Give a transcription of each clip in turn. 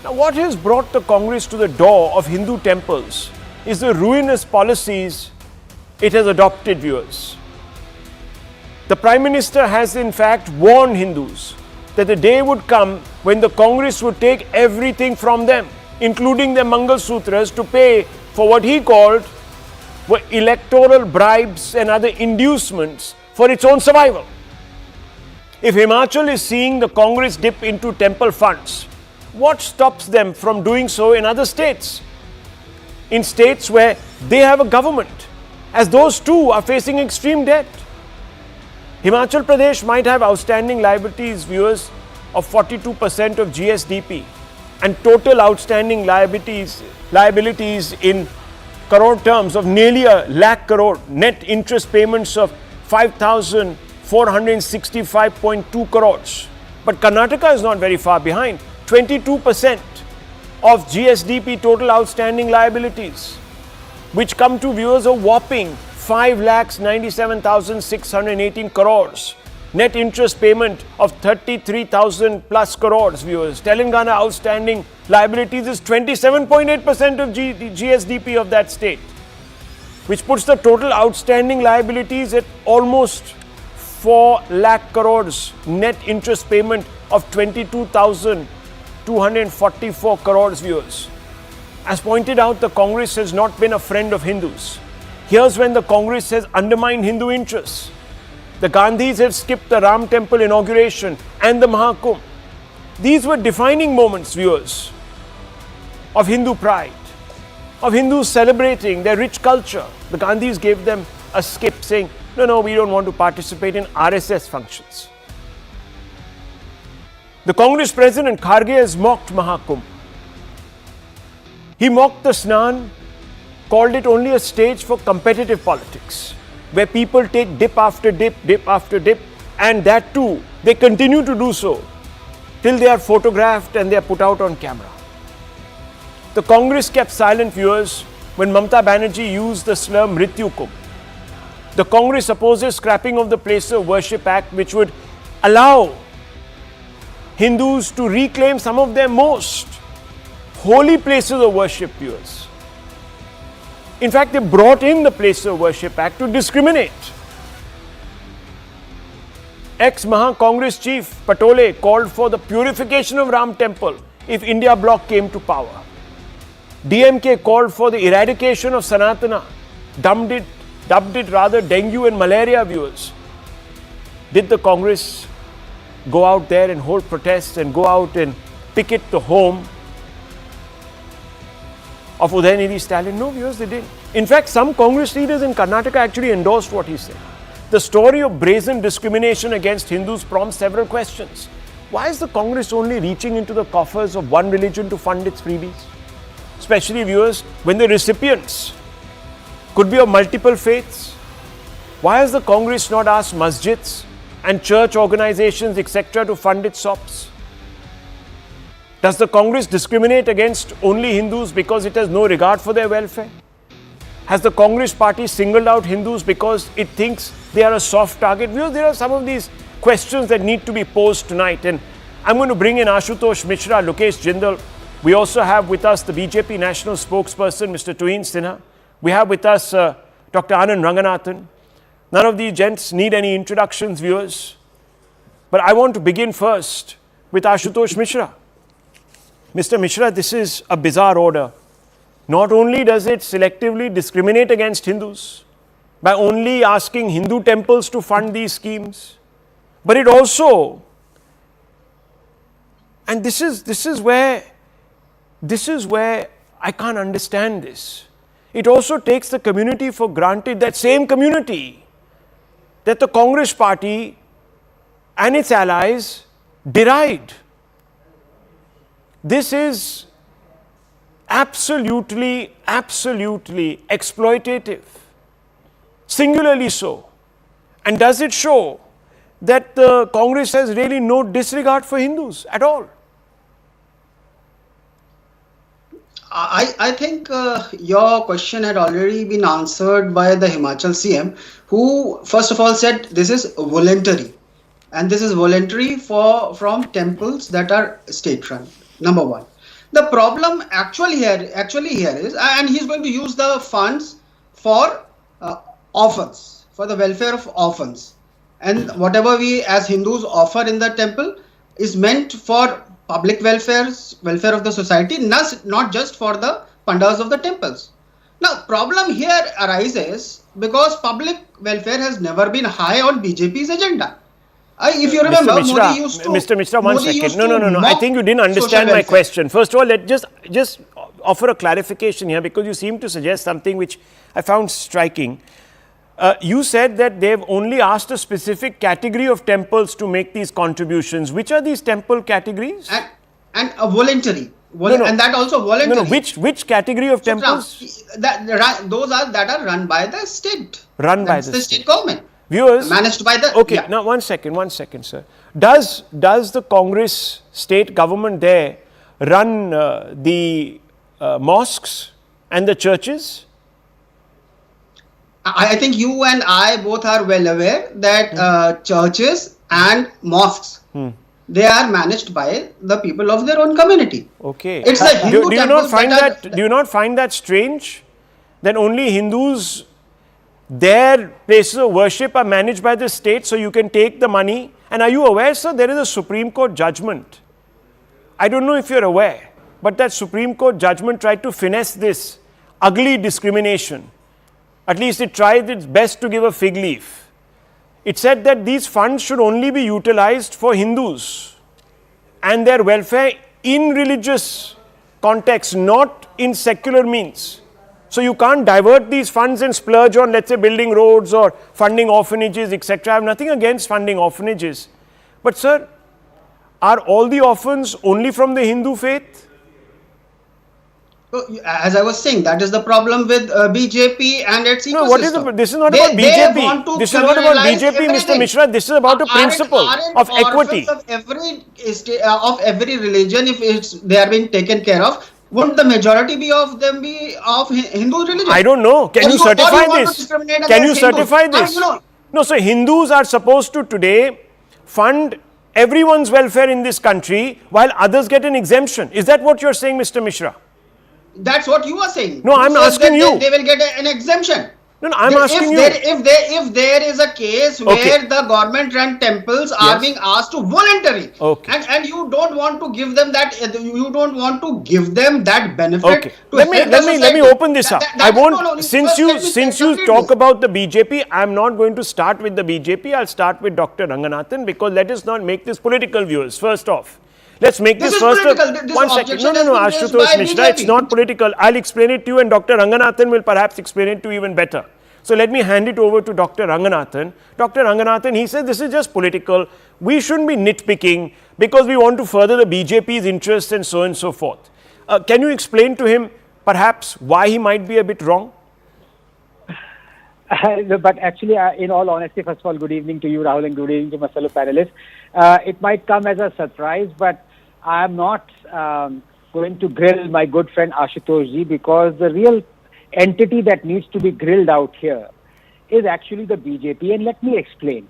Now, what has brought the Congress to the door of Hindu temples is the ruinous policies it has adopted, viewers. The Prime Minister has in fact warned Hindus that the day would come when the Congress would take everything from them, including their Mangal Sutras, to pay for what he called were electoral bribes and other inducements for its own survival. If Himachal is seeing the Congress dip into temple funds, what stops them from doing so in other states? In states where they have a government, as those too are facing extreme debt. Himachal Pradesh might have outstanding liabilities, viewers, of 42% of GSDP and total outstanding liabilities in crore terms of nearly 1 lakh crore, net interest payments of 5,465.2 crores. But Karnataka is not very far behind, 22% of GSDP total outstanding liabilities, which come to, viewers, a whopping 5,97,618 crores. Net interest payment of 33,000 plus crores, viewers. Telangana outstanding liabilities is 27.8% of GSDP of that state, which puts the total outstanding liabilities at almost 4 lakh crores. Net interest payment of 22,244 crores, viewers. As pointed out, the Congress has not been a friend of Hindus. Here's when the Congress has undermined Hindu interests. The Gandhis have skipped the Ram temple inauguration and the Maha Kumbh. These were defining moments, viewers, of Hindu pride, of Hindus celebrating their rich culture. The Gandhis gave them a skip, saying, no, we don't want to participate in RSS functions. The Congress President Kharge has mocked Maha Kumbh. He mocked the Snan, called it only a stage for competitive politics, where people take dip after dip, and that too, they continue to do so till they are photographed and they are put out on camera. The Congress kept silent, viewers, when Mamata Banerjee used the slur Mrityu Kumbh. The Congress opposes scrapping of the Place of Worship Act, which would allow Hindus to reclaim some of their most holy places of worship, viewers. In fact, they brought in the Place of Worship Act to discriminate. Ex-Maha Congress chief Patole called for the purification of Ram temple if India bloc came to power. DMK called for the eradication of Sanatana, dubbed it dengue and malaria, viewers. Did the Congress go out there and hold protests and go out and picket the home of Udayanidhi Stalin? No, viewers, they didn't. In fact, some Congress leaders in Karnataka actually endorsed what he said. The story of brazen discrimination against Hindus prompts several questions. Why is the Congress only reaching into the coffers of one religion to fund its freebies? Especially, viewers, when the recipients could be of multiple faiths. Why has the Congress not asked masjids and church organizations, etc., to fund its SOPs? Does the Congress discriminate against only Hindus because it has no regard for their welfare? Has the Congress party singled out Hindus because it thinks they are a soft target? Viewers, there are some of these questions that need to be posed tonight, and I'm going to bring in Ashutosh Mishra, Lokesh Jindal. We also have with us the BJP national spokesperson, Mr. Tuhin Sinha. We have with us Dr. Anand Ranganathan. None of these gents need any introductions, viewers. But I want to begin first with Ashutosh Mishra. Mr. Mishra, this is a bizarre order. Not only does it selectively discriminate against Hindus by only asking Hindu temples to fund these schemes, but it also, and this is where I can't understand this. It also takes the community for granted, that same community that the Congress party and its allies deride. This is absolutely exploitative, singularly so. And does it show that the Congress has really no disregard for Hindus at all? I think your question had already been answered by the Himachal CM, who first of all said this is voluntary, and this is voluntary from temples that are state run. Number one. The problem actually here is, and he's going to use the funds for orphans, for the welfare of orphans, and whatever we as Hindus offer in the temple is meant for public welfare of the society, not just for the pandas of the temples. Now, problem here arises because public welfare has never been high on BJP's agenda. If you remember, Mr. Mishra, one second. No. I think you didn't understand my question. First of all, let just offer a clarification here, because you seem to suggest something which I found striking. You said that they've only asked a specific category of temples to make these contributions. Which are these temple categories? And a voluntary. And that also voluntary. No. Which category of temples? Those that are run by the state. Run by the state government. Viewers, managed by the. Okay, now one second, sir. Does the Congress state government there run the mosques and the churches? I think you and I both are well aware that churches and mosques, they are managed by the people of their own community. Okay. It's the Hindu do you not find that strange? That only Hindus, their places of worship are managed by the state, so you can take the money. And are you aware, sir, there is a Supreme Court judgment. I don't know if you're aware, but that Supreme Court judgment tried to finesse this ugly discrimination. At least it tried its best to give a fig leaf. It said that these funds should only be utilized for Hindus and their welfare in religious context, not in secular means. So you can't divert these funds and splurge on, let's say, building roads or funding orphanages, etc. I have nothing against funding orphanages. But sir, are all the orphans only from the Hindu faith? As I was saying, that is the problem with BJP and its ecosystem. No, this is not about BJP. This is not about BJP, Mr. Mishra. This is about a principle of equity. Of every religion, if they are being taken care of, wouldn't the majority of them be of Hindu religion? I don't know. Can you certify this? Can you certify this? No, so Hindus are supposed to today fund everyone's welfare in this country while others get an exemption. Is that what you're saying, Mr. Mishra? That's what you are saying. No, I'm asking you. They will get an exemption. No, I'm asking you. If there is a case where the government-run temples are being asked to voluntary, and you don't want to give them that, you don't want to give them that benefit. Okay. Let me open this up. I won't. Since you talk about the BJP, I'm not going to start with the BJP. I'll start with Dr. Ranganathan, because let us not make this political, viewers. First off, let's make this first. One second. No, Ashutosh Mishra, it's not political. I'll explain it to you, and Dr. Ranganathan will perhaps explain it to you even better. So let me hand it over to Dr. Ranganathan. Dr. Ranganathan, he said this is just political. We shouldn't be nitpicking because we want to further the BJP's interests and so on and so forth. Can you explain to him perhaps why he might be a bit wrong? But actually, in all honesty, first of all, good evening to you, Rahul, and good evening to my fellow panelists. It might come as a surprise, but I am not going to grill my good friend Ashutosh ji, because the real entity that needs to be grilled out here is actually the BJP. And let me explain.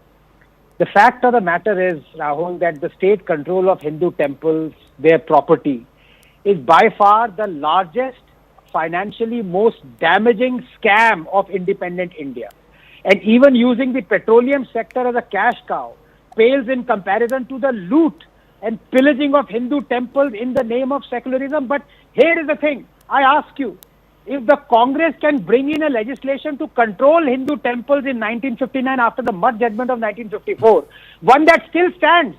The fact of the matter is, Rahul, that the state control of Hindu temples, their property, is by far the largest, financially most damaging scam of independent India. And even using the petroleum sector as a cash cow pales in comparison to the loot and pillaging of Hindu temples in the name of secularism. But here is the thing. I ask you, if the Congress can bring in a legislation to control Hindu temples in 1959 after the mud judgment of 1954, one that still stands,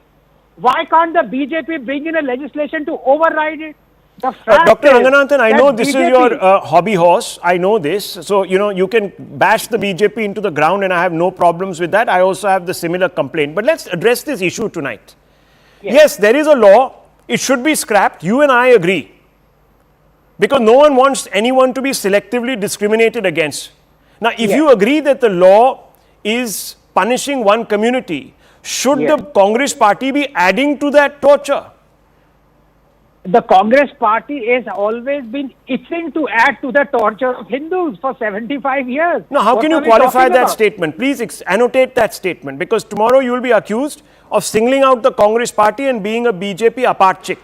why can't the BJP bring in a legislation to override it? Dr. Ranganathan, I know this is your hobby horse. I know this. So, you can bash the BJP into the ground and I have no problems with that. I also have the similar complaint. But let's address this issue tonight. Yes, there is a law. It should be scrapped. You and I agree. Because no one wants anyone to be selectively discriminated against. Now, if you agree that the law is punishing one community, should the Congress party be adding to that torture? The Congress party has always been itching to add to the torture of Hindus for 75 years. Now, how can you qualify that statement? Please annotate that statement, because tomorrow you will be accused of singling out the Congress party and being a BJP apart chick.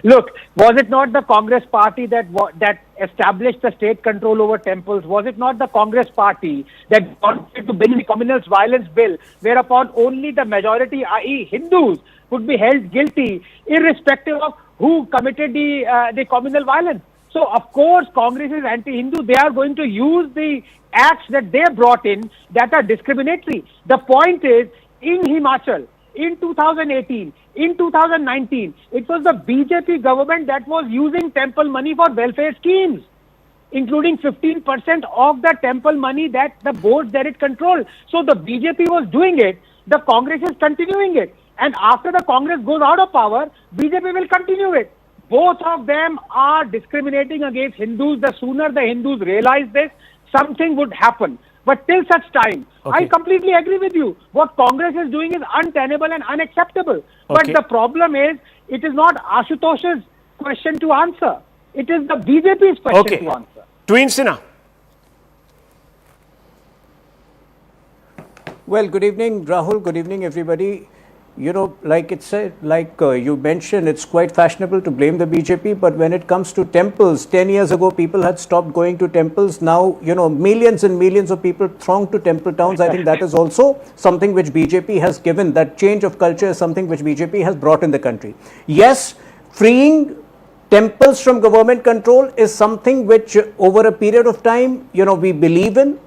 Look, was it not the Congress party that established the state control over temples? Was it not the Congress party that wanted to bring the communal violence bill, whereupon only the majority, i.e. Hindus, would be held guilty, irrespective of who committed the communal violence? So, of course, Congress is anti-Hindu. They are going to use the acts that they brought in that are discriminatory. The point is, in Himachal, in 2018, in 2019, it was the BJP government that was using temple money for welfare schemes, including 15% of the temple money that the boards that it controlled. So the BJP was doing it, the Congress is continuing it. And after the Congress goes out of power, BJP will continue it. Both of them are discriminating against Hindus. The sooner the Hindus realize this, something would happen. But till such time, I completely agree with you. What Congress is doing is untenable and unacceptable. But the problem is, it is not Ashutosh's question to answer. It is the BJP's question to answer. Twin Sinha. Well, good evening, Rahul. Good evening, everybody. You know, like it said, you mentioned, it's quite fashionable to blame the BJP, but when it comes to temples, 10 years ago, people had stopped going to temples. Now, you know, millions and millions of people throng to temple towns. I think that is also something which BJP has given. That change of culture is something which BJP has brought in the country. Yes, freeing temples from government control is something which over a period of time, you know, we believe in.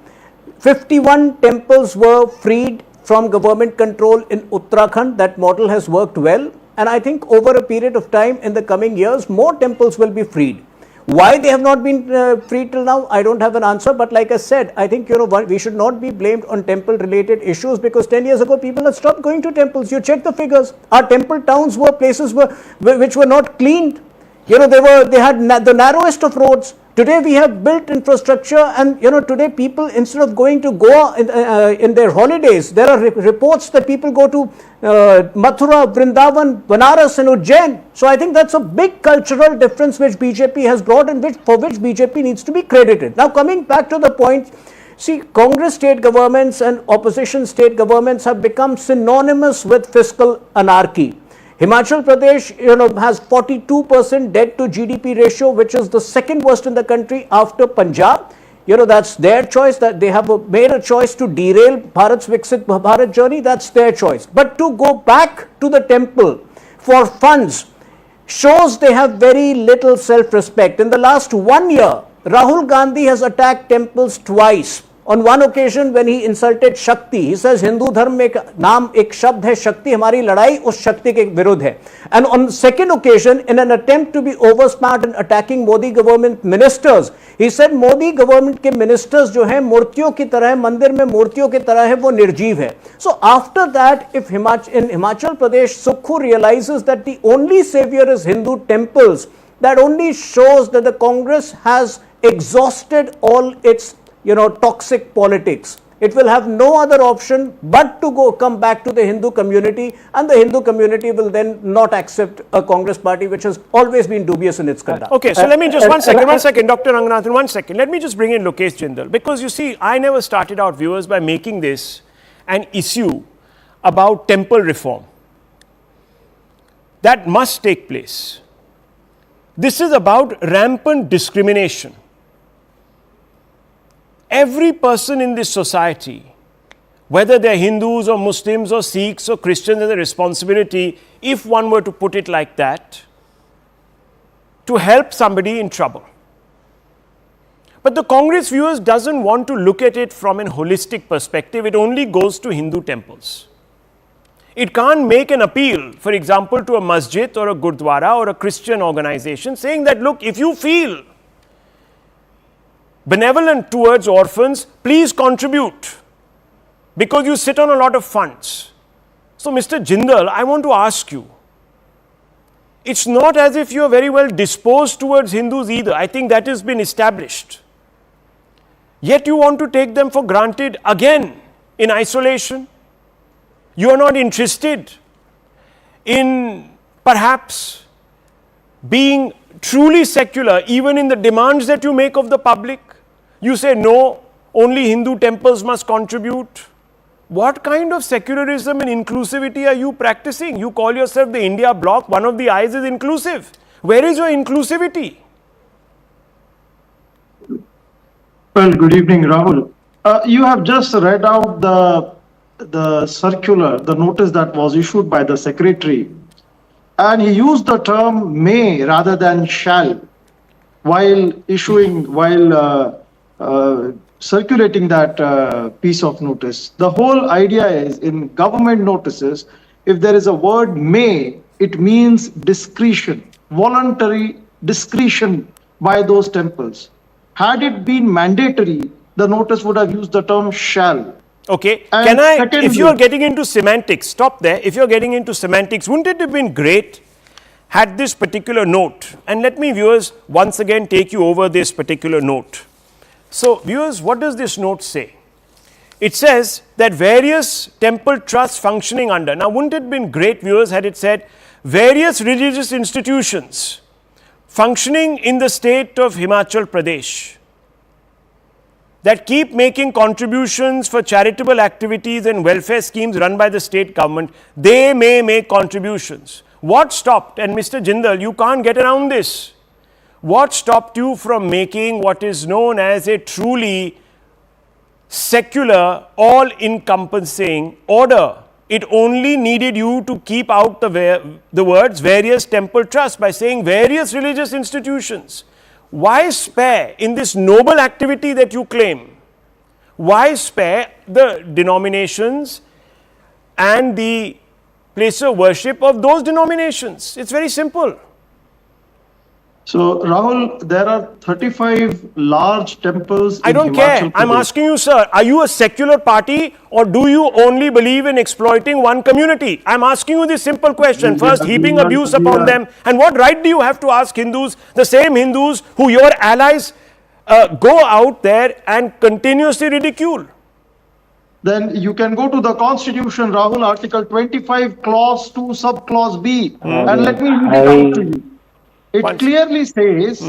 51 temples were freed from government control in Uttarakhand. That model has worked well, and I think over a period of time in the coming years, more temples will be freed. Why they have not been freed till now, I don't have an answer, but like I said, I think, you know, we should not be blamed on temple related issues, because 10 years ago people had stopped going to temples. You check the figures. Our temple towns were places which were not cleaned. You know, they had the narrowest of roads. Today we have built infrastructure, and you know, today people, instead of going to Goa in their holidays, there are reports that people go to Mathura, Vrindavan, Banaras and Ujjain. So I think that's a big cultural difference which BJP has brought, and for which BJP needs to be credited. Now coming back to the point, see, Congress state governments and opposition state governments have become synonymous with fiscal anarchy. Himachal Pradesh, you know, has 42% debt to GDP ratio, which is the second worst in the country after Punjab. You know, that's their choice, that they have made a choice to derail Bharat's Viksit Bharat journey. That's their choice. But to go back to the temple for funds shows they have very little self-respect. In the last 1 year, Rahul Gandhi has attacked temples twice. On one occasion, when he insulted Shakti, he says, Hindu Dharma में नाम एक शब्द है Shakti, हमारी लड़ाई उस शक्ति के विरुद्ध है. And on second occasion, in an attempt to be oversmart and attacking Modi government ministers, he said Modi government के ministers जो हैं मूर्तियों की तरह है, मंदिर में मूर्तियों की तरह है, वो निर्जीव है. So after that, if in Himachal Pradesh, Sukhu realizes that the only savior is Hindu temples, that only shows that the Congress has exhausted all its, you know, toxic politics. It will have no other option but to come back to the Hindu community, and the Hindu community will then not accept a Congress party which has always been dubious in its conduct. Okay, so let me just one second, Dr. Ranganathan, 1 second. Let me just bring in Lokesh Jindal, because you see, I never started out, viewers, by making this an issue about temple reform. That must take place. This is about rampant discrimination. Every person in this society, whether they're Hindus or Muslims or Sikhs or Christians, has a responsibility, if one were to put it like that, to help somebody in trouble. But the Congress, viewers, doesn't want to look at it from an holistic perspective. It only goes to Hindu temples. It can't make an appeal, for example, to a masjid or a gurdwara or a Christian organization, saying that, look, if you feel benevolent towards orphans, please contribute, because you sit on a lot of funds. So, Mr. Jindal, I want to ask you, it's not as if you are very well disposed towards Hindus either. I think that has been established. Yet you want to take them for granted again in isolation. You are not interested in perhaps being truly secular, even in the demands that you make of the public. You say, no, only Hindu temples must contribute. What kind of secularism and inclusivity are you practicing? You call yourself the India bloc, one of the eyes is inclusive. Where is your inclusivity? Well, good evening, Rahul. You have just read out the circular, the notice that was issued by the secretary, and he used the term may rather than shall while circulating that piece of notice. The whole idea is in government notices, if there is a word may, it means discretion, voluntary discretion by those temples. Had it been mandatory, the notice would have used the term shall. Okay, And if you are getting into semantics, stop there. If you are getting into semantics, wouldn't it have been great had this particular note, and let me, viewers, once again take you over this particular note. So, viewers, what does this note say? It says that various temple trusts functioning under, now wouldn't it have been great, viewers, had it said various religious institutions functioning in the state of Himachal Pradesh that keep making contributions for charitable activities and welfare schemes run by the state government, they may make contributions. What stopped? And Mr. Jindal, you can't get around this. What stopped you from making what is known as a truly secular, all-encompassing order? It only needed you to keep out the words various temple trusts by saying various religious institutions. Why spare in this noble activity that you claim? Why spare the denominations and the place of worship of those denominations? It's very simple. So, Rahul, there are 35 large temples I don't care. I'm asking you, sir, are you a secular party or do you only believe in exploiting one community? I'm asking you this simple question. First, heaping abuse upon them. And what right do you have to ask Hindus, the same Hindus who your allies go out there and continuously ridicule? Then you can go to the Constitution, Rahul, Article 25, Clause 2, Subclause B. And let me read it out to you. It clearly says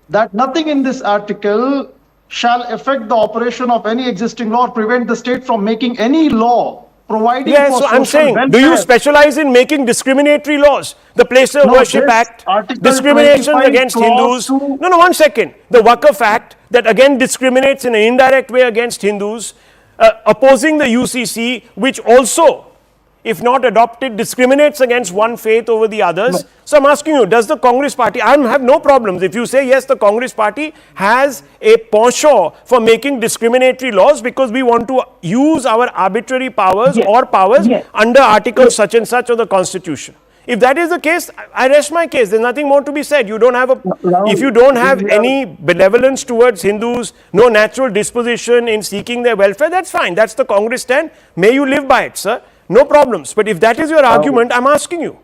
that nothing in this article shall affect the operation of any existing law or prevent the state from making any law providing for so I'm social saying, welfare. do you specialize in making discriminatory laws? The Place of Worship this Act, Article discrimination 25 against Hindus. Clause 2. No, 1 second. The Waqf Act that again discriminates in an indirect way against Hindus, opposing the UCC, which also, if not adopted, discriminates against one faith over the others. So I'm asking you, does the Congress party, I have no problems if you say yes, the Congress party has a penchant for making discriminatory laws because we want to use our arbitrary powers or powers under article such and such of the Constitution. If that is the case, I rest my case. There's nothing more to be said. You don't have if you don't have any benevolence towards Hindus, no natural disposition in seeking their welfare, that's fine. That's the Congress stand. May you live by it, sir. No problems. But if that is your argument, I'm asking you,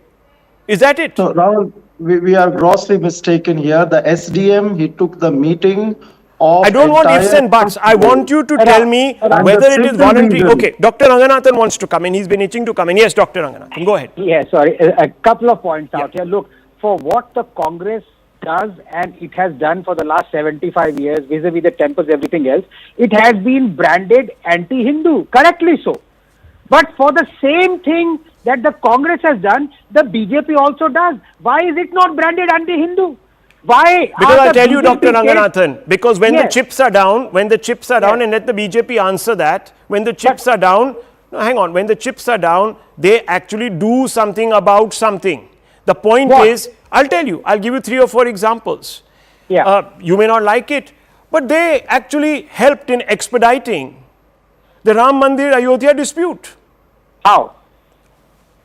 is that it? So, Rahul, we are grossly mistaken here. The SDM, he took the meeting of I don't want ifs and buts. I want you to tell me whether it is voluntary. Okay, Dr. Ranganathan wants to come in. He's been itching to come in. Yes, Dr. Ranganathan, go ahead. Yeah, sorry. A couple of points out here. Look, for what the Congress does and it has done for the last 75 years vis-a-vis the temples, everything else, it has been branded anti-Hindu, correctly so. But for the same thing that the Congress has done, the BJP also does. Why is it not branded anti-Hindu? Why? Because I'll tell you, Dr. Ranganathan, because when the chips are down, and let the BJP answer that, when the chips are down, no, hang on, when the chips are down, they actually do something about something. The point is, I'll tell you, I'll give you 3 or 4 examples. You may not like it, but they actually helped in expediting the Ram Mandir Ayodhya dispute. How?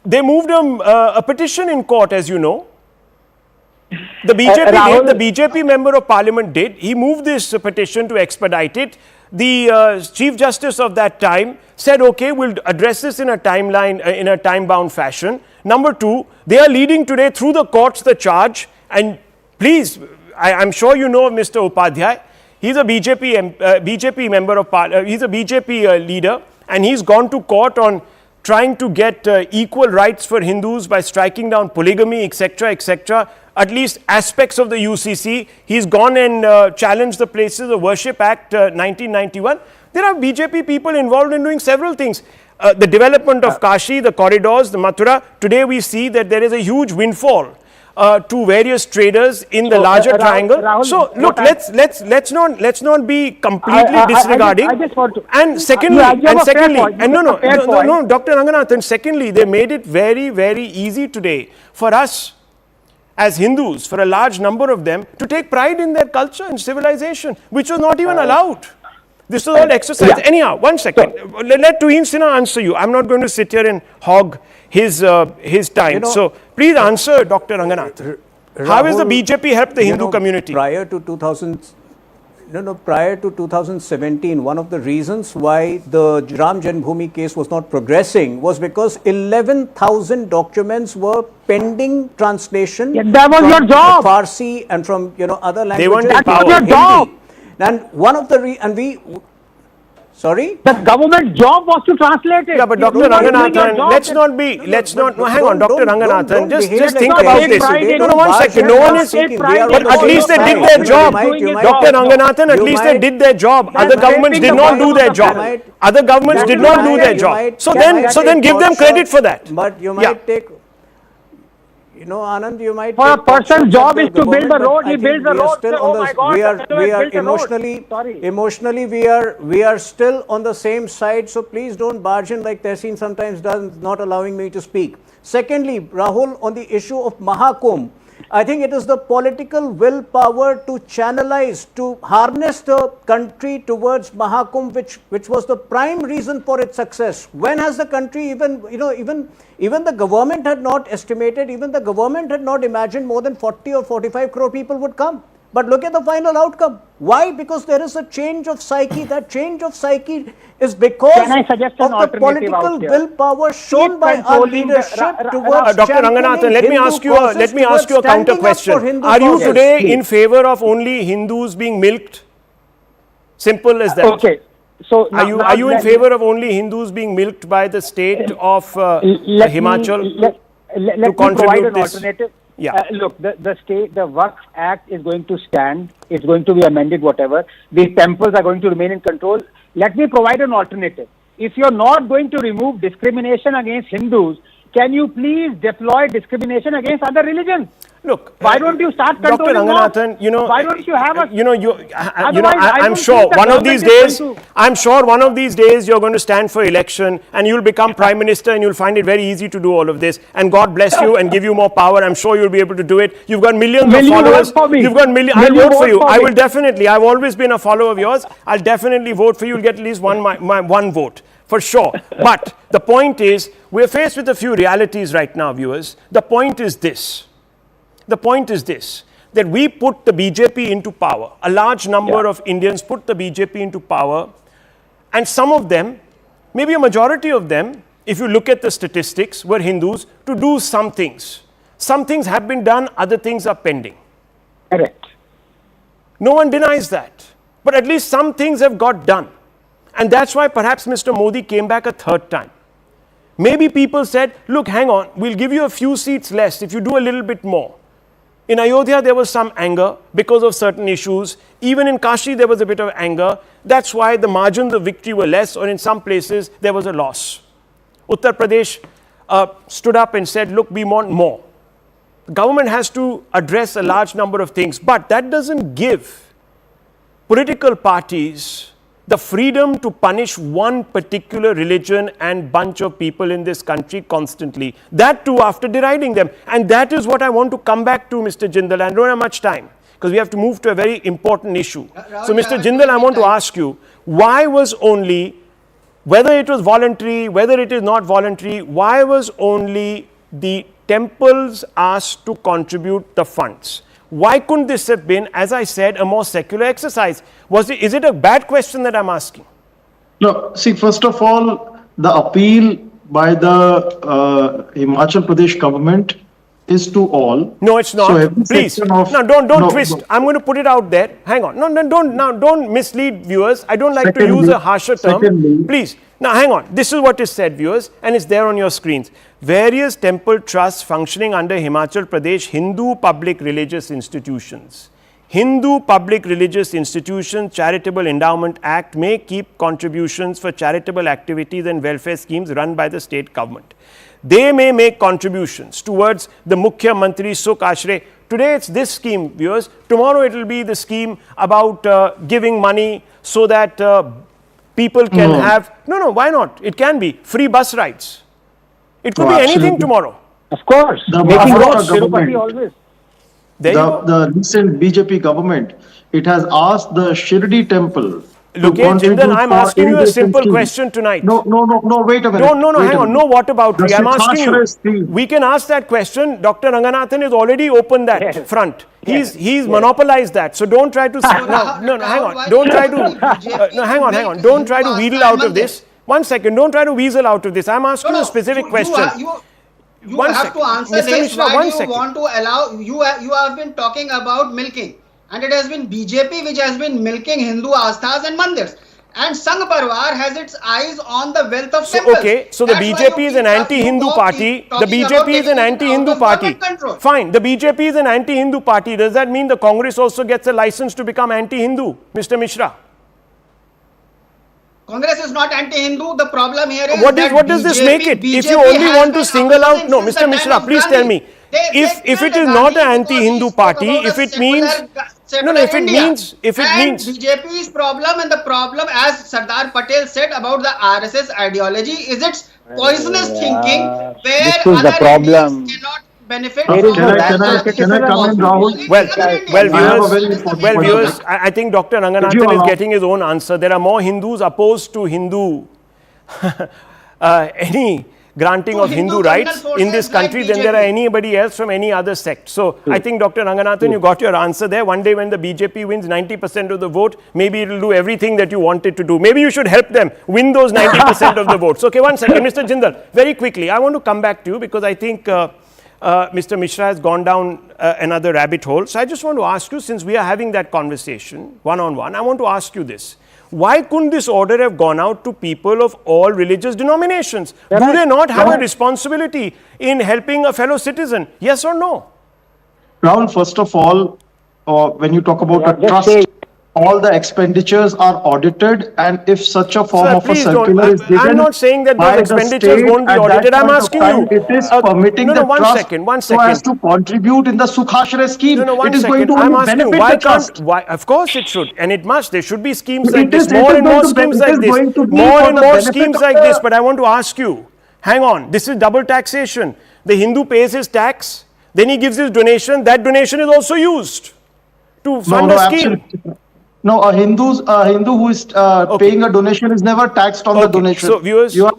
They moved a petition in court, as you know. The BJP the BJP member of parliament did. He moved this petition to expedite it. The Chief Justice of that time said, okay, we'll address this in a timeline, in a time-bound fashion. Number 2, they are leading today through the courts the charge. And please, I'm sure you know Mr. Upadhyay. He's a BJP member of parliament. He's a BJP leader, and he's gone to court on trying to get equal rights for Hindus by striking down polygamy, etc., etc., at least aspects of the UCC. He's gone and challenged the Places of Worship Act 1991. There are BJP people involved in doing several things. The development of Kashi, the corridors, the Mathura. Today we see that there is a huge windfall to various traders in the larger triangle. Rahul, so look, let's not be completely disregarding. I just want to. And secondly, Dr. Ranganathan. Secondly, they made it very, very easy today for us as Hindus, for a large number of them, to take pride in their culture and civilization, which was not even allowed. This was all exercise. Yeah. Anyhow, one second. Let Tuhin Sinha answer you. I'm not going to sit here and hog his time. So please answer, Dr. Ranganathan. How has the BJP helped the Hindu community? Prior to 2017, one of the reasons why the Ram Janmabhoomi case was not progressing was because 11,000 documents were pending translation. That was your job. Farsi and from other languages. They weren't in power. That was your job. And one of the sorry? The government job was to translate it. Yeah, but Dr. Ranganathan, hang on, Dr. Ranganathan, just think about this. No, one second. No one is, but at least they did their job. Dr. Ranganathan, at least they did their job. Other governments did not do their job. Other governments did not do their job. So then give them credit for that. But you might take, Anand, you might. For a person's job is to build the road, he builds the road. Oh my God, we are emotionally, we are still on the same side. So please don't barge in like Tehseen sometimes does, not allowing me to speak. Secondly, Rahul, on the issue of Maha Kumbh, I think it is the political willpower to channelize, to harness the country towards Maha Kumbh, which was the prime reason for its success. When has the country even the government had not estimated, even the government had not imagined more than 40 or 45 crore people would come. But look at the final outcome. Why? Because there is a change of psyche. That change of psyche is because of the political willpower shown by our leadership towards Dr. Ranganathan, let me ask you a counter question. Are you today in favor of only Hindus being milked? Simple as that. Okay. So are you in favor of only Hindus being milked by the state of Himachal to contribute this? Alternative. Yeah. Look, the Waqf Act is going to stand. It's going to be amended, whatever. These temples are going to remain in control. Let me provide an alternative. If you're not going to remove discrimination against Hindus, can you please deploy discrimination against other religions? Look, why don't you start controlling Dr. Ranganathan, why don't you have a... I'm sure one of these days you're going to stand for election and you'll become Prime Minister and you'll find it very easy to do all of this. And God bless you and give you more power. I'm sure you'll be able to do it. You've got millions of followers. You've got millions. I'll vote for you. I will definitely. I've always been a follower of yours. I'll definitely vote for you. You'll get at least one vote. For sure. But the point is, we're faced with a few realities right now, viewers. The point is this, that we put the BJP into power. A large number of Indians put the BJP into power. And some of them, maybe a majority of them, if you look at the statistics, were Hindus to do some things. Some things have been done, other things are pending. Correct. No one denies that. But at least some things have got done. And that's why perhaps Mr. Modi came back a third time. Maybe people said, look, hang on, we'll give you a few seats less if you do a little bit more. In Ayodhya, there was some anger because of certain issues. Even in Kashi, there was a bit of anger. That's why the margins of victory were less, or in some places, there was a loss. Uttar Pradesh stood up and said, look, we want more. The government has to address a large number of things, but that doesn't give political parties the freedom to punish one particular religion and bunch of people in this country constantly. That too after deriding them. And that is what I want to come back to, Mr. Jindal. I don't have much time because we have to move to a very important issue. So, Mr. Jindal, I want to ask you, why was only, whether it was voluntary, whether it is not voluntary, why was only the temples asked to contribute the funds? Why couldn't this have been, as I said, a more secular exercise? Is it a bad question that I'm asking? No, see, first of all, the appeal by the Himachal Pradesh government is to all. No, it's not. So please, don't twist. I'm going to put it out there. Hang on. Don't mislead viewers. I don't like to use a harsher term. Please. Now, hang on. This is what is said, viewers, and it's there on your screens. Various temple trusts functioning under Himachal Pradesh Hindu public religious institutions, Hindu Public Religious Institutions Charitable Endowment Act may keep contributions for charitable activities and welfare schemes run by the state government. They may make contributions towards the Mukhya Mantri Sukh Ashray. Today it's this scheme, viewers. Tomorrow it will be the scheme about giving money so that people can have, no, why not? It can be free bus rides. It could be anything tomorrow. Of course. The Making Maharashtra roads, Tirupati government, always. the recent BJP government, it has asked the Shirdi temple. Lokesh Jindal, I'm asking you a simple question tonight. No, wait a minute. Hang on. No, what about The I'm asking you. Shivshankar scheme. We can ask that question. Dr. Ranganathan has already opened that front. He's monopolized that. So don't try to hang on. Don't try to hang on. Don't try to wheedle out of this. 1 second. Don't try to weasel out of this. I'm asking you a specific question. You have to answer Mr. this. Mishra, Why 1 do you second. want to allow, you have been talking about milking, and it has been BJP which has been milking Hindu asthas and mandirs. And Sangh Parwar has its eyes on the wealth of temples. Okay, so the BJP is an anti-Hindu party. The BJP is an anti-Hindu party. Fine, the BJP is an anti-Hindu party. Does that mean the Congress also gets a license to become anti-Hindu, Mr. Mishra? Congress is not anti-Hindu. The problem here is what does this make it? If you only want to single out, no, Mr. Mishra, please tell me. If it is not an anti-Hindu party, if it means, if it means BJP's problem, and the problem, as Sardar Patel said about the RSS ideology, is its poisonous thinking, where This is the other problem. Indians cannot benefit There from is no that. Can I come in, Rahul? Well, viewers, I think Dr. Ranganathan is allow- getting his own answer. There are more Hindus opposed to any granting of Hindu rights in this country than there are anybody else from any other sect. So I think, Dr. Ranganathan, you got your answer there. One day when the BJP wins 90% of the vote, maybe it will do everything that you wanted to do. Maybe you should help them win those 90% of the votes. Okay, 1 second. Mr. Jindal, very quickly, I want to come back to you because I think Mr. Mishra has gone down another rabbit hole. So I just want to ask you, since we are having that conversation one-on-one, I want to ask you this. Why couldn't this order have gone out to people of all religious denominations? Do they not have a responsibility in helping a fellow citizen? Yes or no? Rahul, first of all, when you talk about a just trust, say- all the expenditures are audited, and if such a form Sir, of a please don't. circular is given, I'm not saying that by those the expenditures state won't be at that audited. I'm point of asking time, you. It is permitting the one trust second. so as to contribute in the Sukhashray scheme. One it is second. going to I'm only asking you, benefit why the trust. can't, why, of course it should, and it must. There should be schemes It like this, is- more it is and more going to schemes be- it like is this, going to be more for and the more benefit schemes of like the- this. But I want to ask you, hang on, this is double taxation. The Hindu pays his tax, then he gives his donation. That donation is also used to fund a scheme. Absolutely. No, a Hindu who is paying a donation is never taxed on the donation. So viewers, You are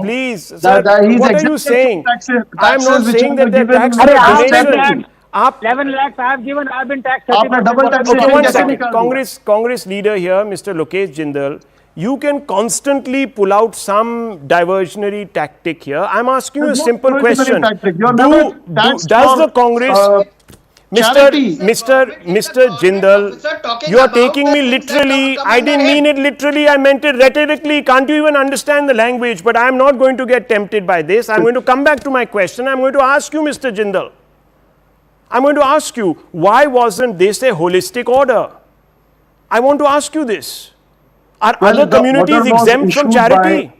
please, that- sir, that he's what are you exempted saying? from taxes I'm not which saying are that they're given taxed in on the a state donation. tax. 11 lakhs I have given, I have been taxed. After double taxation, Okay, one कैसे second. निकाल दिया? Congress leader here, Mr. Lokesh Jindal, you can constantly pull out some diversionary tactic here. I'm asking you a There's no simple diversionary question. tactic. You're never taxed Does for, the Congress, charity. Mr. Jindal, you are taking me literally. I didn't mean it literally. I meant it rhetorically. Can't you even understand the language? But I'm not going to get tempted by this. I'm going to come back to my question. I'm going to ask you, Mr. Jindal. I'm going to ask you, why wasn't this a holistic order? I want to ask you this. Are Well, other the communities order was exempt from issued charity?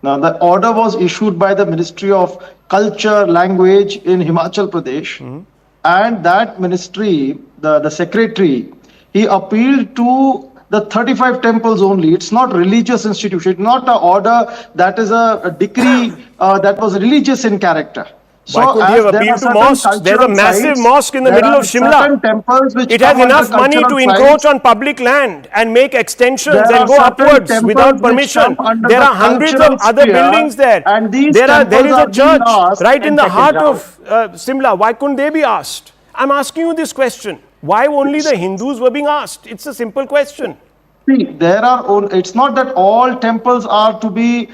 Now, the order was issued by the Ministry of Culture, Language in Himachal Pradesh. And that ministry, the secretary, he appealed to the 35 temples only. It's not religious institution. It's not an order that is a decree that was religious in character. Why couldn't he as have there appealed are to certain mosques? There's a cultural massive sites, mosque in the there middle are of Shimla. certain temples which It has come under enough money to cultural encroach sites. on public land and make extensions There and are go certain upwards temples without which permission. come under There the are hundreds of cultural other sphere, buildings there. and these There is temples a are being church asked right in the 10 heart seconds of Shimla. Why couldn't they be asked? I'm asking you this question. Why only the Hindus were being asked? It's a simple question. See, it's not that all temples are to be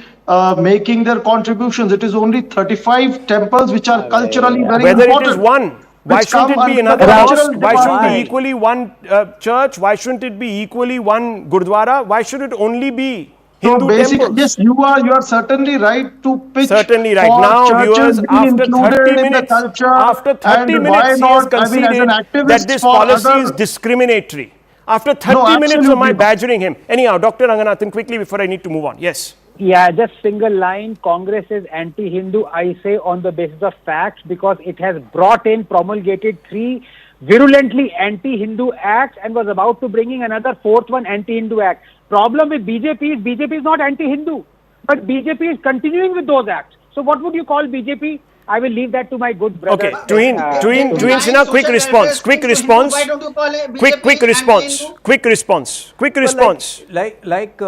making their contributions. It is only 35 temples which are culturally very Whether important. it is one, why which shouldn't come it be under another the mosque? cultural Why shouldn't it department. be equally one church? Why shouldn't it be equally one Gurdwara? Why should it only be Hindu basically, temples. yes, you are certainly right to pitch Certainly right. for Now, churches viewers, being after 30 included in the minutes, culture, after 30 and why minutes, he has not? I mean, as an conceded that activist this for policy is other. discriminatory. After 30 No, minutes of my absolutely not. badgering him. Anyhow, Dr. Ranganathan, quickly before I need to move on. Yes. Yeah, just single line. Congress is anti-Hindu, I say, on the basis of facts, because it has brought in, promulgated 3 virulently anti-Hindu acts and was about to bring in another 4th one, anti-Hindu act. Problem with BJP is not anti-Hindu, but BJP is continuing with those acts. So what would you call BJP? I will leave that to my good brother. Okay, Tween Sinha, quick response. Quick response. Why don't you call it Quick BJP response. anti-Hindu? Quick response. Quick response. Like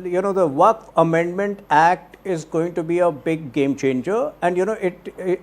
you know, the Waqf Amendment Act is going to be a big game changer, and you know,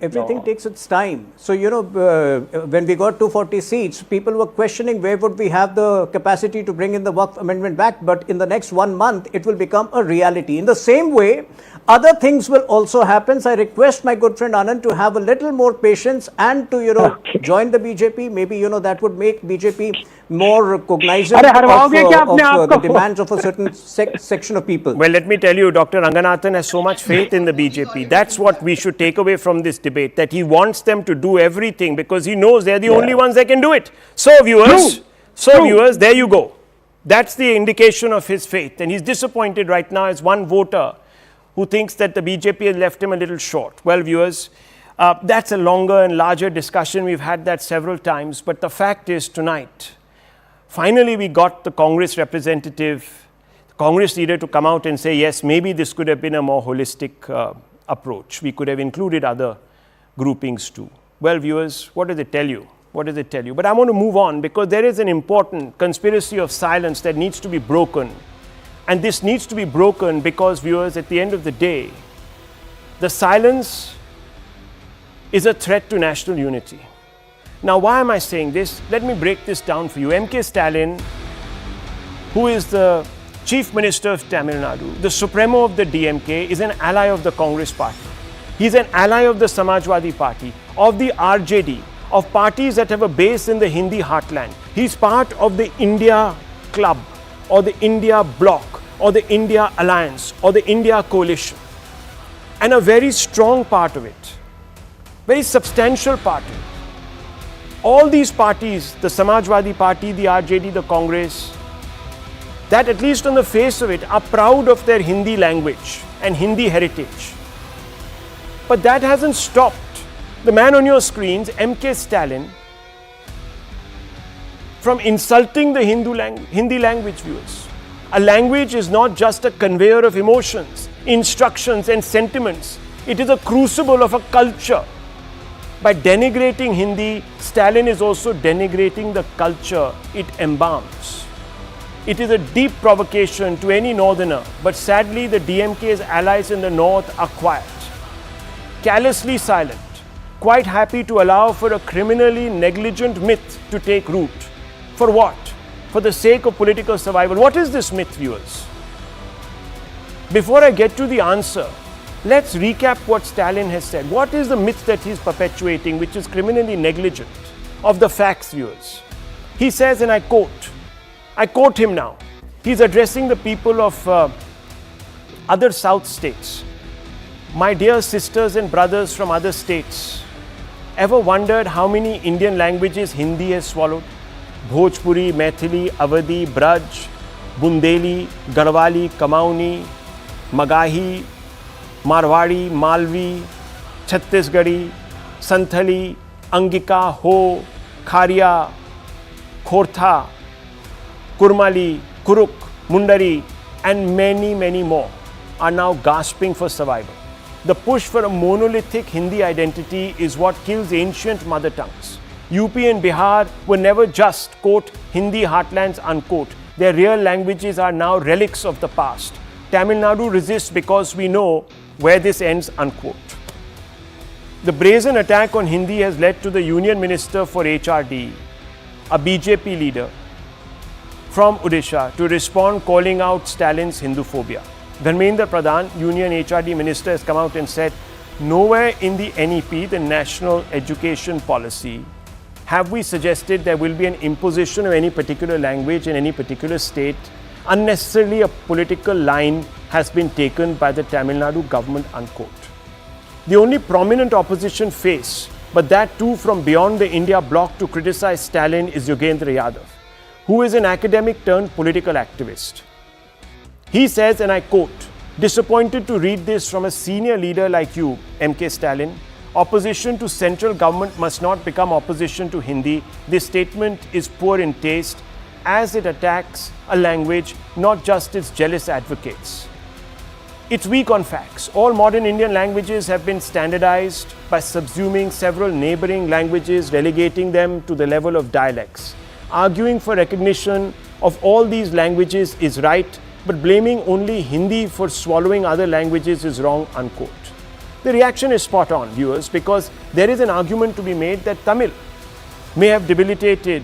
everything takes its time. So you know, when we got 240 seats, people were questioning where would we have the capacity to bring in the Waqf Amendment back. But in the next 1 month, it will become a reality. In the same way, other things will also happen. So I request my good friend Anand to have a little more patience and to join the BJP. Maybe that would make BJP more cognizant of the demands of a certain section of people. Well, let me tell you, Dr. Ranganathan has so much faith in the BJP. That's what we should take away from this debate, that he wants them to do everything because he knows they're the only ones that can do it. So viewers, there you go. That's the indication of his faith. And he's disappointed right now as one voter who thinks that the BJP has left him a little short. Well, viewers, that's a longer and larger discussion. We've had that several times. But the fact is, tonight, finally we got the Congress representative, the Congress leader, to come out and say, yes, maybe this could have been a more holistic approach. We could have included other groupings too. Well, viewers, what does it tell you? What does it tell you? But I want to move on because there is an important conspiracy of silence that needs to be broken. And this needs to be broken because, viewers, at the end of the day, the silence is a threat to national unity. Now, why am I saying this? Let me break this down for you. M.K. Stalin, who is the Chief Minister of Tamil Nadu, the Supremo of the DMK, is an ally of the Congress Party. He's an ally of the Samajwadi Party, of the RJD, of parties that have a base in the Hindi heartland. He's part of the India Club, or the India Bloc, or the India Alliance, or the India Coalition. And a very strong part of it, very substantial part of it. All these parties, the Samajwadi Party, the RJD, the Congress, that at least on the face of it are proud of their Hindi language and Hindi heritage. But that hasn't stopped the man on your screens, M.K. Stalin, from insulting the Hindi language, viewers. A language is not just a conveyor of emotions, instructions and sentiments. It is a crucible of a culture. By denigrating Hindi, Stalin is also denigrating the culture it embalms. It is a deep provocation to any northerner, but sadly the DMK's allies in the north are quiet, callously silent, quite happy to allow for a criminally negligent myth to take root. For what? For the sake of political survival. What is this myth, viewers? Before I get to the answer, let's recap what Stalin has said. What is the myth that he's perpetuating, which is criminally negligent of the facts, viewers? He says, and I quote him now. He's addressing the people of other South states. My dear sisters and brothers from other states, ever wondered how many Indian languages Hindi has swallowed? Bhojpuri, Maithili, Awadhi, Braj, Bundeli, Garhwali, Kamauni, Magahi, Marwadi, Malvi, Chhattisgarhi, Santhali, Angika, Ho, Kharia, Khortha, Kurmali, Kuruk, Mundari, and many, many more are now gasping for survival. The push for a monolithic Hindi identity is what kills ancient mother tongues. UP and Bihar were never just, quote, Hindi heartlands, unquote. Their real languages are now relics of the past. Tamil Nadu resists because we know where this ends, unquote. The brazen attack on Hindi has led to the Union Minister for HRD, a BJP leader from Odisha, to respond calling out Stalin's Hinduphobia. Dharmendra Pradhan, Union HRD Minister, has come out and said, nowhere in the NEP, the National Education Policy, have we suggested there will be an imposition of any particular language in any particular state Unnecessarily a political line has been taken by the Tamil Nadu government, unquote. The only prominent opposition face, but that too from beyond the India bloc to criticize Stalin, is Yogendra Yadav, who is an academic turned political activist. He says, and I quote, "Disappointed to read this from a senior leader like you, MK Stalin. Opposition to central government must not become opposition to Hindi. This statement is poor in taste as it attacks a language, not just its jealous advocates. It's weak on facts. All modern Indian languages have been standardized by subsuming several neighboring languages, relegating them to the level of dialects. Arguing for recognition of all these languages is right, but blaming only Hindi for swallowing other languages is wrong," unquote. The reaction is spot on, viewers, because there is an argument to be made that Tamil may have debilitated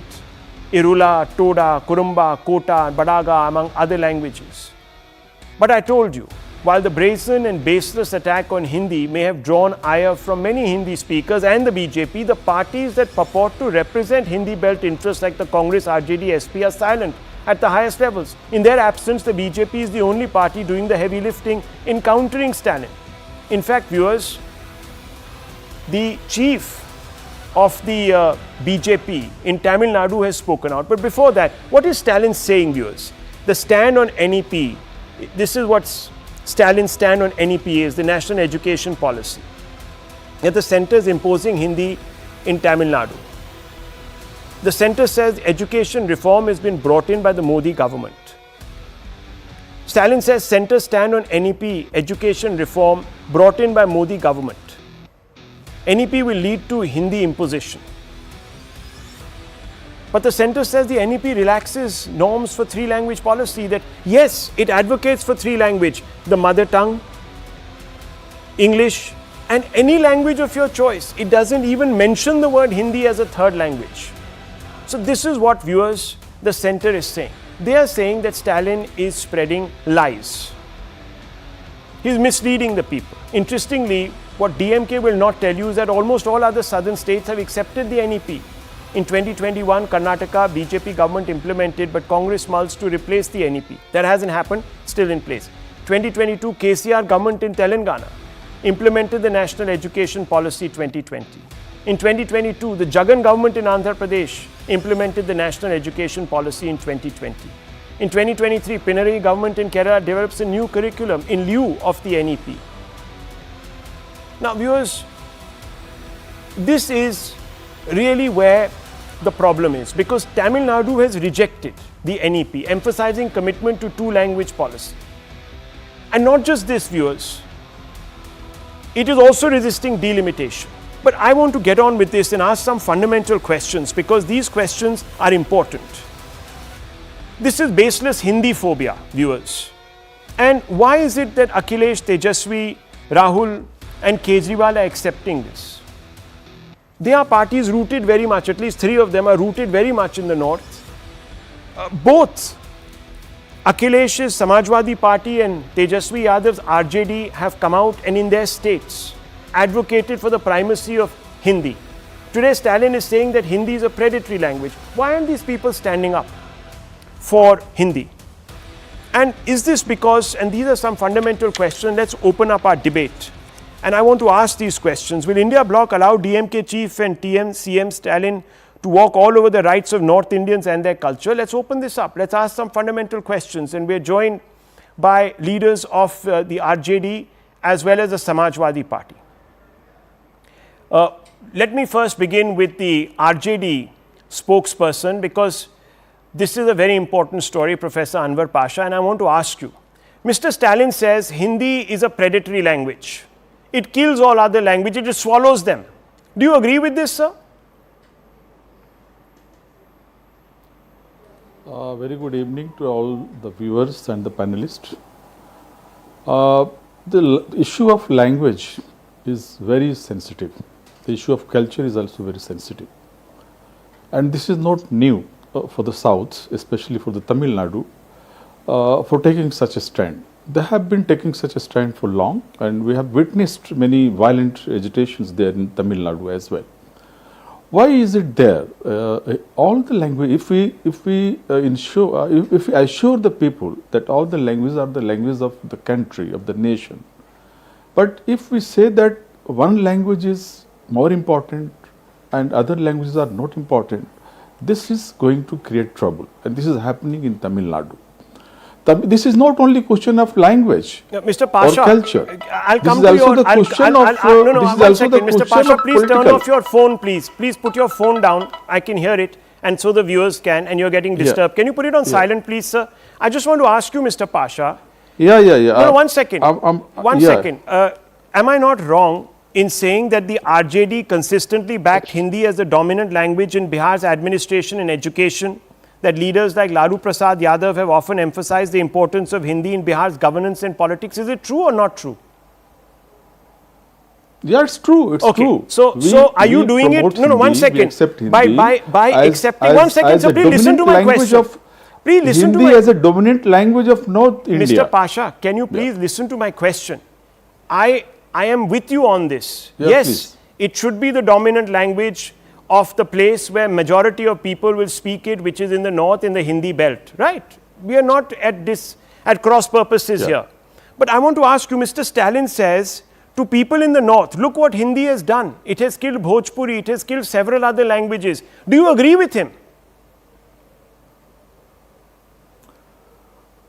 Irula, Toda, Kurumba, Kota, Badaga, among other languages. But I told you, while the brazen and baseless attack on Hindi may have drawn ire from many Hindi speakers and the BJP, the parties that purport to represent Hindi belt interests like the Congress, RJD, SP are silent at the highest levels. In their absence, the BJP is the only party doing the heavy lifting in countering Stalin. In fact, viewers, the chief of the BJP in Tamil Nadu has spoken out. But before that, what is Stalin saying, viewers? The stand on NEP, this is what Stalin's stand on NEP is, the National Education Policy. That the centre is imposing Hindi in Tamil Nadu. The centre says education reform has been brought in by the Modi government. Stalin says centre stand on NEP, education reform brought in by Modi government. NEP will lead to Hindi imposition. But the centre says the NEP relaxes norms for three language policy, that yes, it advocates for three language, the mother tongue, English, and any language of your choice. It doesn't even mention the word Hindi as a third language. So this is what, viewers, the centre is saying. They are saying that Stalin is spreading lies. He is misleading the people. Interestingly, what DMK will not tell you is that almost all other southern states have accepted the NEP. In 2021, Karnataka BJP government implemented, but Congress mulls to replace the NEP. That hasn't happened, still in place. 2022, KCR government in Telangana implemented the National Education Policy 2020. In 2022, the Jagan government in Andhra Pradesh implemented the National Education Policy in 2020. In 2023, Pinarayi government in Kerala develops a new curriculum in lieu of the NEP. Now, viewers, this is really where the problem is, because Tamil Nadu has rejected the NEP, emphasizing commitment to two-language policy. And not just this, viewers, it is also resisting delimitation. But I want to get on with this and ask some fundamental questions, because these questions are important. This is baseless Hindi phobia, viewers. And why is it that Akhilesh, Tejasvi, Rahul and Kejriwal are accepting this? They are parties rooted very much, at least three of them are rooted very much in the north. Both Akhilesh's Samajwadi Party and Tejasvi Yadav's RJD have come out and in their states advocated for the primacy of Hindi. Today, Stalin is saying that Hindi is a predatory language. Why aren't these people standing up for Hindi? And is this because, and these are some fundamental questions, let's open up our debate. And I want to ask these questions. Will India bloc allow DMK chief and CM Stalin to walk all over the rights of North Indians and their culture? Let's open this up. Let's ask some fundamental questions. And we're joined by leaders of the RJD as well as the Samajwadi Party. Let me first begin with the RJD spokesperson, because this is a very important story, Professor Anwar Pasha, and I want to ask you. Mr. Stalin says Hindi is a predatory language. It kills all other languages, it swallows them. Do you agree with this, sir? Very good evening to all the viewers and the panelists. The issue of language is very sensitive. The issue of culture is also very sensitive. And this is not new for the South, especially for the Tamil Nadu, for taking such a stand. They have been taking such a stand for long, and we have witnessed many violent agitations there in Tamil Nadu as well. Why is it there? All the language, if we assure the people that all the languages are the languages of the country, of the nation, but if we say that one language is more important and other languages are not important, this is going to create trouble, and this is happening in Tamil Nadu. This is not only question of language Mr. Pasha, or culture. I'll come this to is also your. the question of. This is also the Mr. question Pasha, of please turn political. off your phone, please. Please put your phone down. I can hear it, and so the viewers can. And you're getting disturbed. Can you put it on silent, please, sir? I just want to ask you, Mr. Pasha. Yeah. No, 1 second. One second. Am I not wrong in saying that the RJD consistently backed Hindi as the dominant language in Bihar's administration and education? That leaders like Lalu Prasad Yadav have often emphasized the importance of Hindi in Bihar's governance and politics. Is it true or not true? Yeah, it's true. It's true. So are you doing it? No, 1 second. By accepting 1 second, sir, please listen to my question. Please listen to my. Hindi as a dominant language of North India. Mr. Pasha, can you please listen to my question? I am with you on this. Yeah, yes, please. It should be the dominant language of the place where majority of people will speak it, which is in the north, in the Hindi belt, right? We are not at cross purposes here. But I want to ask you, Mr. Stalin says to people in the north, look what Hindi has done. It has killed Bhojpuri, it has killed several other languages. Do you agree with him?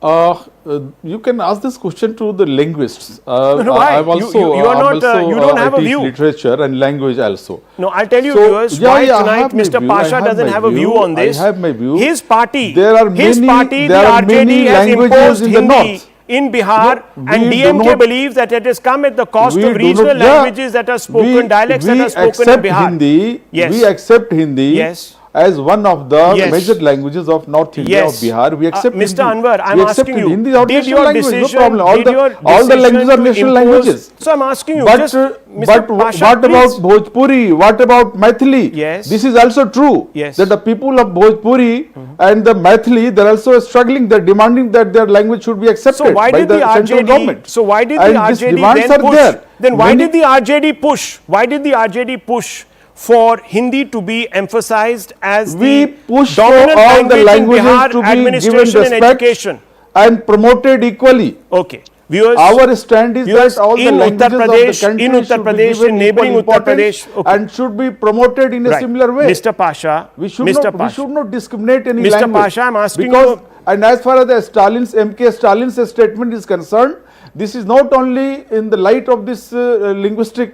You can ask this question to the linguists. No, why? I'm also, you are not. You don't have I a teach view. literature and language also. No, I'll tell you, So, viewers, yeah, why yeah, I tonight have my Mr. view. Pasha I have doesn't my have a view on this. I have my view. His party, There are the many RJD, has languages imposed in the Hindi north. in Bihar, No, and we do DMK not- believes that it has come at the cost We of do regional not- yeah. languages that are spoken, dialects that are spoken in accept Bihar. Hindi, Yes. We accept Hindi Yes. as one of the Yes. major languages of North India, Yes. of Bihar. We accept Mr. Hindi. Anwar, I'm We accept asking you, Hindi. Hindi is our did national your language, decision, no problem. All the languages are national languages. So I'm asking you, But, just, Mr. but Pasha, what please. about Bhojpuri? What about Maithili? Yes. This is also true. Yes. That the people of Bhojpuri and the Maithili, they're also struggling. They're demanding that their language should be accepted So why by did the the central RJD? government. So why did And the these RJD demands then are push? there. Then why Many- did the RJD push? Why did the RJD push for Hindi to be emphasized as We the push for dominant all the language in languages Bihar to be given administration and respect education? and promoted equally. Okay, viewers. Our stand is viewers, that all the in languages Uttar of Pradesh, the country in Uttar should be Pradesh, given in neighboring equal Uttar importance Pradesh, okay. and should be promoted in a Right. similar way. Mr. Pasha, We should Mr. not. Pasha. We should not discriminate any Mr. language. Pasha, I'm asking because, you- And as far as the MK Stalin's statement is concerned, this is not only in the light of this linguistic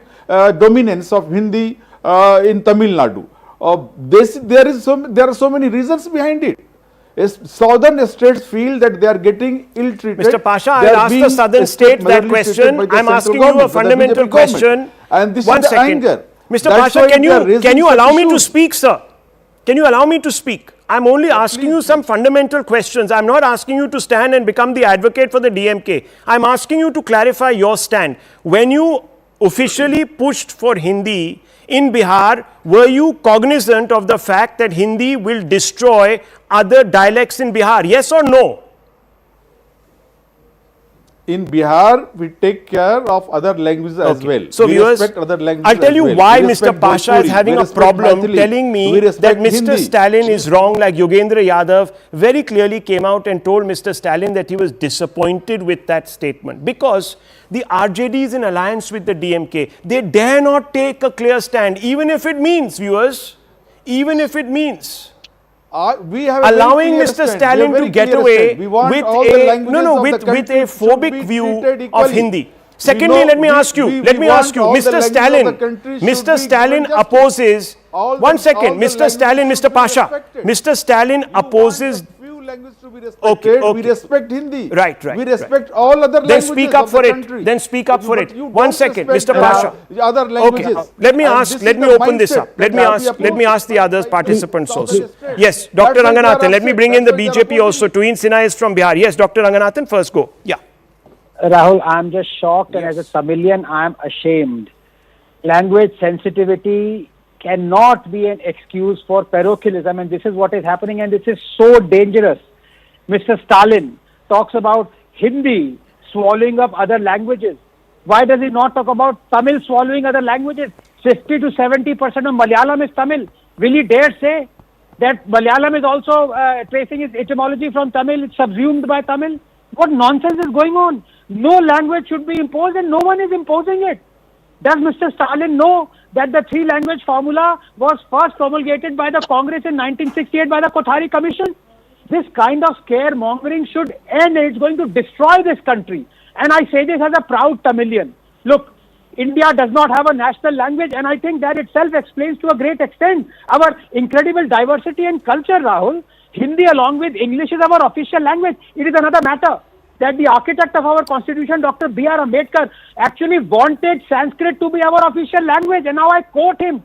dominance of Hindi in Tamil Nadu. There are so many reasons behind it. Southern states feel that they are getting ill-treated. Mr. Pasha, They I'll are ask the being southern state that majorly question. treated by the I'm central asking you a government, by the fundamental BJP government. question. And this One is the second. anger. Mr. That's Pasha, why can they are you raising allow such me to issues. speak, sir? Can you allow me to speak? I'm only asking you some fundamental questions. I'm not asking you to stand and become the advocate for the DMK. I'm asking you to clarify your stand. When you officially pushed for Hindi in Bihar, were you cognizant of the fact that Hindi will destroy other dialects in Bihar? Yes or no? In Bihar, we take care of other languages as well. So we viewers, respect other languages I'll tell as you well. why We Mr. respect Pasha Bhojpuri, is having we a respect problem Maithili, telling me we that respect Mr. Hindi. Stalin is wrong, like Yogendra Yadav very clearly came out and told Mr. Stalin that he was disappointed with that statement because the RJD is in alliance with the DMK. They dare not take a clear stand, even if it means, viewers, even if it means we have a allowing very clear Mr. stand. Stalin We have to very get clear away stand. We want with all the languages of the with a country should phobic be view treated of equally. Hindi. Secondly, let me ask you, we want all the Mr. languages of Stalin, the country should Mr. be Stalin given justice. opposes, All one the- second, all the Mr. Stalin, languages Mr. should be Pasha, respected. Mr. Stalin opposes, Few languages to be respected. Okay. We respect Hindi. Right. We respect all other then languages speak up of the for it, country. then speak up for But it. you 1 don't second, respect Mr. Pasha. the other languages. Okay, let me And ask, this let is me the open this mindset up. Let that me we ask, let me oppose ask the others by participants southern also. states. Yes, Dr. That's why they are Ranganathan, let me upset. bring in the That's why they are BJP also. opposing. Tuin Sinha is from Bihar. Yes, Dr. Ranganathan, first go. Yeah. Rahul, I'm just shocked, and as a Tamilian, I'm ashamed. Language sensitivity cannot be an excuse for parochialism, and this is what is happening, and this is so dangerous. Mr. Stalin talks about Hindi swallowing up other languages. Why does he not talk about Tamil swallowing other languages? 50 to 70% of Malayalam is Tamil. Will he dare say that Malayalam is also tracing its etymology from Tamil, it's subsumed by Tamil? What nonsense is going on? No language should be imposed and no one is imposing it. Does Mr. Stalin know that the three-language formula was first promulgated by the Congress in 1968 by the Kothari Commission? This kind of scaremongering should end. It's going to destroy this country. And I say this as a proud Tamilian. Look, India does not have a national language, and I think that itself explains to a great extent our incredible diversity and culture, Rahul. Hindi along with English is our official language. It is another matter that the architect of our constitution, Dr. B.R. Ambedkar, actually wanted Sanskrit to be our official language. And now I quote him,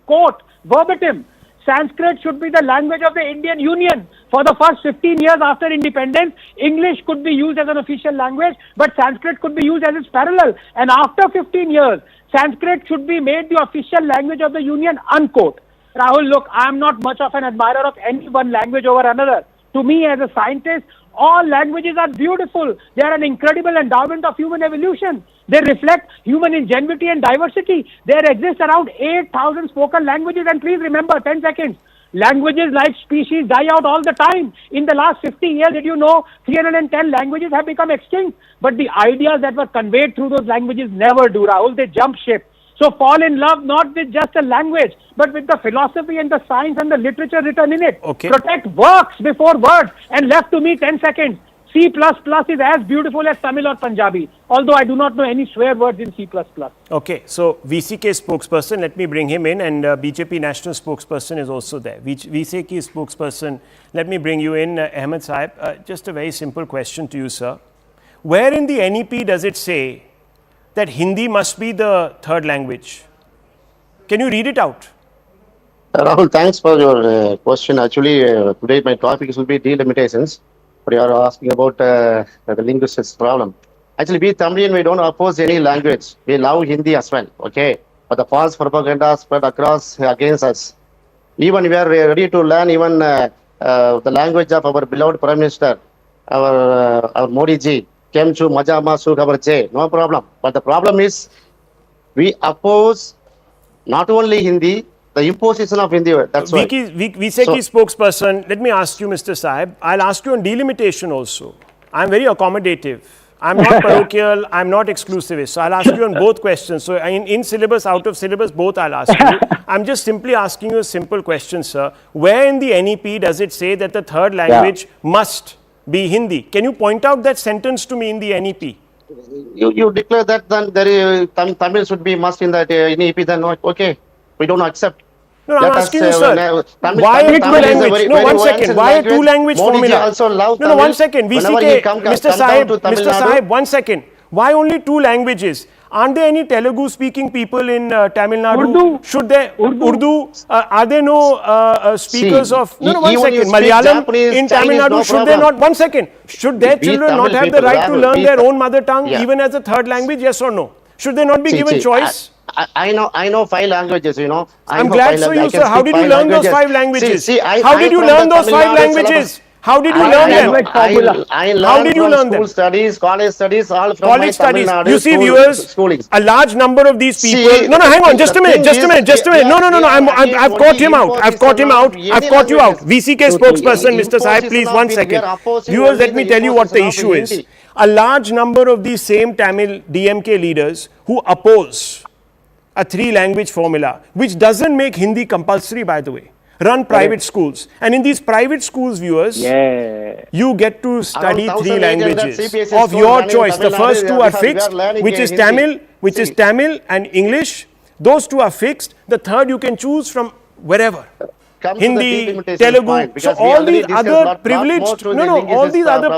verbatim, Sanskrit should be the language of the Indian Union. For the first 15 years after independence, English could be used as an official language, but Sanskrit could be used as its parallel. And after 15 years, Sanskrit should be made the official language of the Union, unquote. Rahul, look, I am not much of an admirer of any one language over another. To me, as a scientist, all languages are beautiful. They are an incredible endowment of human evolution. They reflect human ingenuity and diversity. There exist around 8,000 spoken languages. And please remember, 10 seconds, languages like species die out all the time. In the last 50 years, did you know 310 languages have become extinct? But the ideas that were conveyed through those languages never do, Rahul. They jump ship. So fall in love not with just a language, but with the philosophy and the science and the literature written in it. Okay. Protect works before words. And left to me 10 seconds. C++ is as beautiful as Tamil or Punjabi, although I do not know any swear words in C++. Okay, so VCK spokesperson, let me bring him in, and BJP national spokesperson is also there. VCK spokesperson, let me bring you in, Ahmed Sahib. Just a very simple question to you, sir. Where in the NEP does it say that Hindi must be the third language? Can you read it out? Rahul, thanks for your question. Actually, today my topic will be delimitations, but you are asking about the linguistics problem. Actually, we Tamilian, we don't oppose any language. We love Hindi as well, okay? But the false propaganda spread across against us. Even we are ready to learn even the language of our beloved Prime Minister, our Modi ji. Came to Majama Sugabarche, no problem. But the problem is, we oppose not only Hindi, the imposition of Hindi. That's why. VCK spokesperson, let me ask you, Mr. Sahib, I'll ask you on delimitation also. I'm very accommodative. I'm not parochial, I'm not exclusivist. So I'll ask you on both questions. So in syllabus, out of syllabus, both I'll ask you. I'm just simply asking you a simple question, sir. Where in the NEP does it say that the third language must be Hindi? Can you point out that sentence to me in the NEP? You declare that then there is Tamil should be must in that NEP, then okay, we don't accept. No, I'm asking you, sir. Why a two-language? No, one second. Why a two-language formula? No, one second. VCK, Mr. Sahib, 1 second. Why only two languages? Aren't there any Telugu-speaking people in Tamil Nadu? Urdu. Should there? Urdu. Are there no speakers of? No, 1 second. Malayalam Japanese, in Tamil Chinese, Nadu. no Should they problem. not? 1 second. Should their children Tamil not have the people, right to learn their own mother tongue even as a third language? Yes or no? Should they not be given choice? I know 5 languages, you know. I'm glad for you, sir. How did you learn those 5 languages? How did you learn those 5 languages? How did you learn them? I learned How did you from learn school them? studies, college studies, all from College my Tamil studies. Nadu You see, school, viewers, schooling. a large number of these people. See, No, hang on, just a minute. No. we I've are caught him out. only I've caught you out. languages. VCK spokesperson, Mr. Sahib, please, 1 second. Viewers, let me tell you what the issue is. A large number of these same Tamil DMK leaders who oppose a 3-language formula, which doesn't make Hindi compulsory, by the way, run private schools. And in these private schools, viewers, you get to study 3 languages of your choice. The first 2 are fixed, which is Tamil and English. Those 2 are fixed. The third you can choose from wherever. Hindi, Telugu. So all these other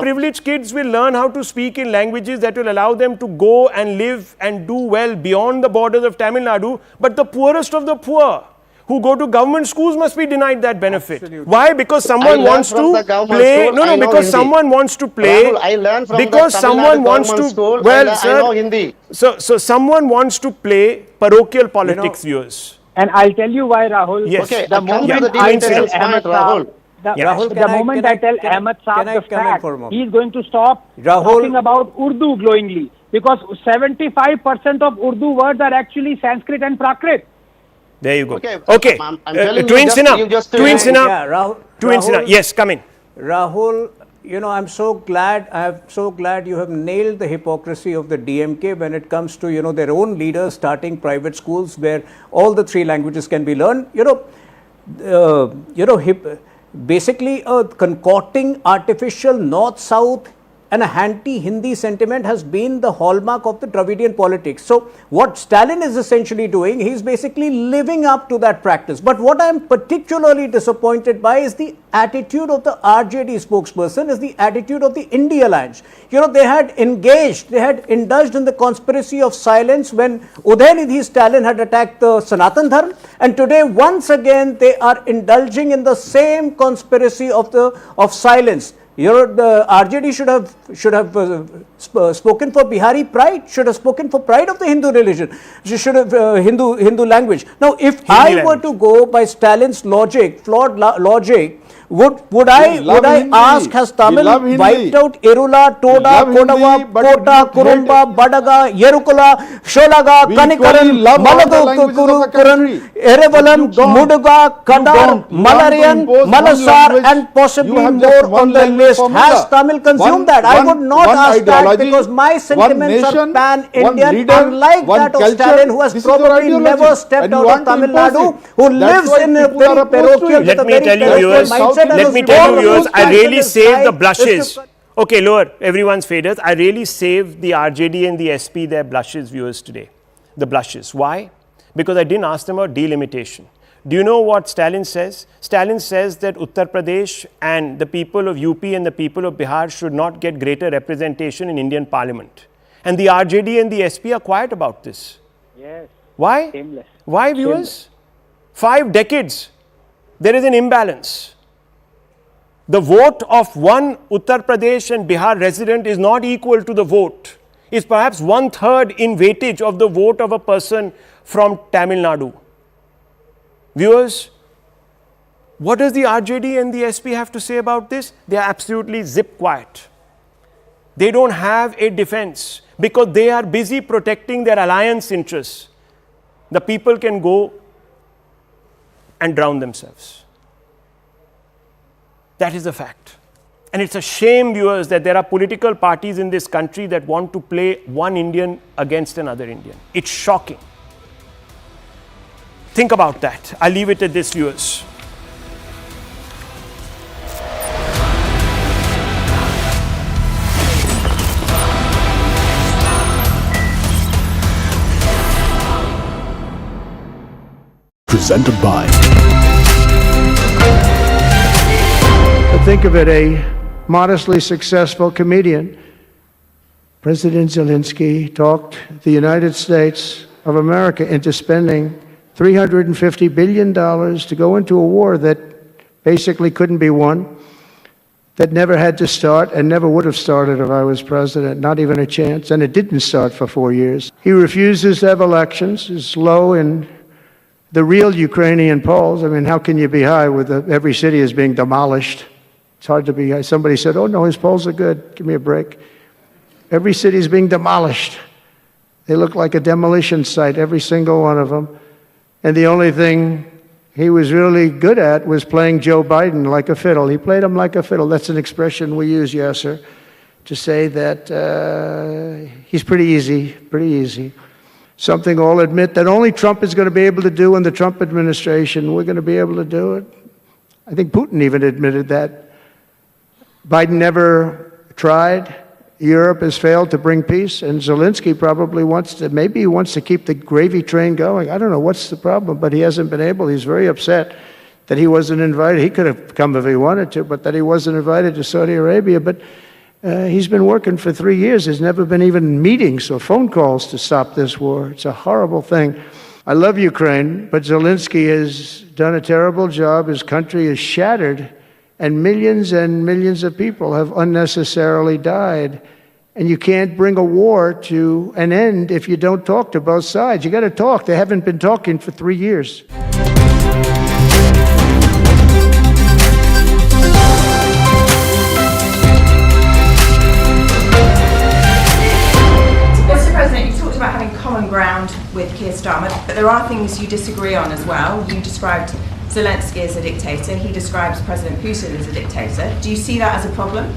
privileged kids will learn how to speak in languages that will allow them to go and live and do well beyond the borders of Tamil Nadu. But the poorest of the poor who go to government schools must be denied that benefit. Absolutely. Why? Because someone wants to play. Because someone wants to play. Rahul, I learned from because the someone wants to. School, Well, I know Hindi. So someone wants to play parochial politics, viewers. And I'll tell you why, Rahul. Yes. Okay, The moment I tell Ahmed Rahul. the moment I tell Ahmed Saab the fact, for a moment? he's going to stop Rahul. talking about Urdu glowingly. because 75% of Urdu words are actually Sanskrit and Prakrit. There you go. Okay. Okay. I'm telling Twin you, Sinha. you just Twin Sinha. Yeah, Rahul. Twin Sinha. Rahul, Yes, come in. Rahul, I'm so glad you have nailed the hypocrisy of the DMK when it comes to, their own leaders starting private schools where all the three languages can be learned. Basically concocting artificial north-south and a anti-Hindi sentiment has been the hallmark of the Dravidian politics. So what Stalin is essentially doing, he's basically living up to that practice. But what I'm particularly disappointed by is the attitude of the RJD spokesperson, is the attitude of the India Alliance. They had indulged in the conspiracy of silence when Udayanidhi Stalin had attacked the Sanatan Dharma, and today once again they are indulging in the same conspiracy of silence. The RJD should have spoken for Bihari pride, should have spoken for pride of the Hindu religion, should have Hindu language. Now, if Hindi I were to go by Stalin's logic, flawed logic, would I ask, has Tamil wiped out Irula, Toda, Kodava, Kota, Kurumba, Badaga, Yerukula, Sholaga, Kanikaran, Malagukuran, Erevalam, Muduga, Kadar, Malarian, Malasar, and possibly more on the list? Has Tamil consumed that? I would not ask that because my sentiments are pan-Indian, unlike that of Stalin, who has probably never stepped out of Tamil Nadu, who lives in a very parochial, Let me tell you, viewers, I really saved the blushes. Okay, lower everyone's faders. I really saved the RJD and the SP their blushes, viewers, today. The blushes. Why? Because I didn't ask them about delimitation. Do you know what Stalin says? Stalin says that Uttar Pradesh and the people of UP and the people of Bihar should not get greater representation in Indian parliament. And the RJD and the SP are quiet about this. Yes. Why? Shameless. Why, viewers? 5 decades. There is an imbalance. The vote of one Uttar Pradesh and Bihar resident is not equal to the vote. It's perhaps 1/3 in weightage of the vote of a person from Tamil Nadu. Viewers, what does the RJD and the SP have to say about this? They are absolutely zip quiet. They don't have a defense because they are busy protecting their alliance interests. The people can go and drown themselves. That is a fact. And it's a shame, viewers, that there are political parties in this country that want to play one Indian against another Indian. It's shocking. Think about that. I'll leave it at this, viewers. Presented by. Think of it, a modestly successful comedian. President Zelensky talked the United States of America into spending $350 billion to go into a war that basically couldn't be won, that never had to start and never would have started if I was president, not even a chance, and it didn't start for 4 years. He refuses to have elections, is low in the real Ukrainian polls. I mean, how can you be high with every city is being demolished? It's hard to be high. Somebody said, oh no, his polls are good, give me a break. Every city is being demolished. They look like a demolition site, every single one of them. And the only thing he was really good at was playing Joe Biden like a fiddle. He played him like a fiddle. That's an expression we use, yes, sir, to say that he's pretty easy. Something I'll admit that only Trump is going to be able to do in the Trump administration. We're going to be able to do it. I think Putin even admitted that. Biden never tried. Europe has failed to bring peace, and Zelensky probably maybe he wants to keep the gravy train going. I don't know what's the problem, but he hasn't been able. He's very upset that he wasn't invited. He could have come if he wanted to, but that he wasn't invited to Saudi Arabia. But he's been working for 3 years. There's never been even meetings or phone calls to stop this war. It's a horrible thing. I love Ukraine, but Zelensky has done a terrible job. His country is shattered, and millions of people have unnecessarily died. And you can't bring a war to an end if you don't talk to both sides. You got to talk. They haven't been talking for 3 years. with Keir Starmer, but there are things you disagree on as well. You described Zelensky as a dictator. He describes President Putin as a dictator. Do you see that as a problem?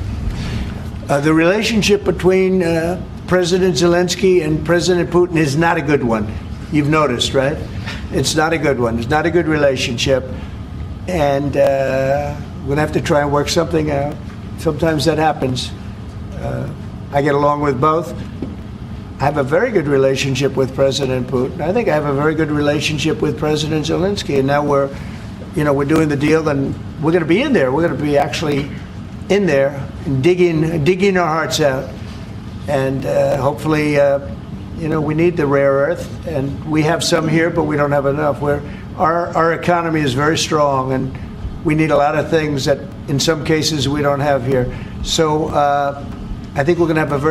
The relationship between President Zelensky and President Putin is not a good one. You've noticed, right? It's not a good one. It's not a good relationship. And we're going to have to try and work something out. Sometimes that happens. I get along with both. I have a very good relationship with President Putin. I think I have a very good relationship with President Zelensky. And now we're doing the deal, and we're going to be in there. We're going to be actually in there and digging our hearts out. And hopefully, we need the rare earth, and we have some here, but we don't have enough. Our economy is very strong, and we need a lot of things that in some cases we don't have here. So I think we're going to have a very